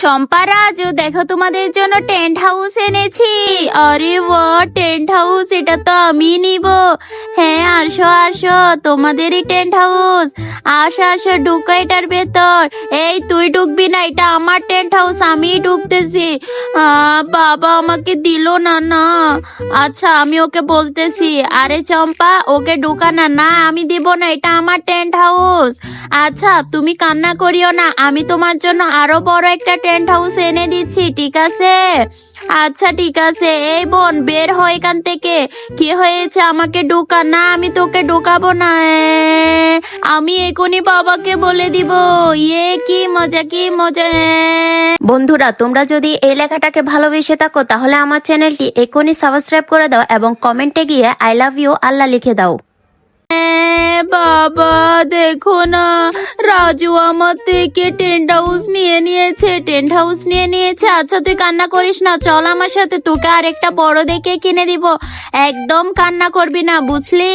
চম্পা রাজু, দেখো তোমাদের জন্য টেন্ট হাউস এনেছি। আরে বাহ, টেন্ট হাউস, এটা তো আমি নিব। হ্যাঁ, আসো আসো, তোমাদেরই টেন্ট হাউস। আসো আসো, ঢুকো এটার ভেতর। এই তুই ঢুকবি না, এটা আমার টেন্ট হাউস, আমি ঢুকতেছি। বাবা আমাকে দিল না। না আচ্ছা, আমি ওকে বলতেছি। আরে চম্পা, ওকে ঢুকা না। না, আমি দিব না, এটা আমার টেন্ট হাউস। আচ্ছা, তুমি কান্না করিও না, আমি তোমার জন্য আরো বড় একটা টেন্ট হাউস এনে দিচ্ছি, ঠিক আছে? আচ্ছা ঠিক আছে। এই বোন, বের হয় এখান থেকে। কি হয়েছে, আমাকে ঢোকা। না, আমি তোকে ঢোকাবো না। আমি এখনই বাবাকে বলে দিব। ইয়ে, কি মজা, কি মজা। বন্ধুরা, তোমরা যদি এই লেখাটাকে ভালোবেসে থাকো তাহলে আমার চ্যানেলটি এখনই সাবস্ক্রাইব করে দাও এবং কমেন্টে গিয়ে আই লাভ ইউ আল্লাহ লিখে দাও। বাবা দেখো না, রাজু আমার থেকে টেন্ট হাউস নিয়ে নিয়েছে, টেন্ট হাউস নিয়ে নিয়েছে। আচ্ছা তুই কান্না করিস না, চল আমার সাথে, তোকে আর একটা বড় দেখে কিনে দিব। একদম কান্না করবি না, বুঝলি?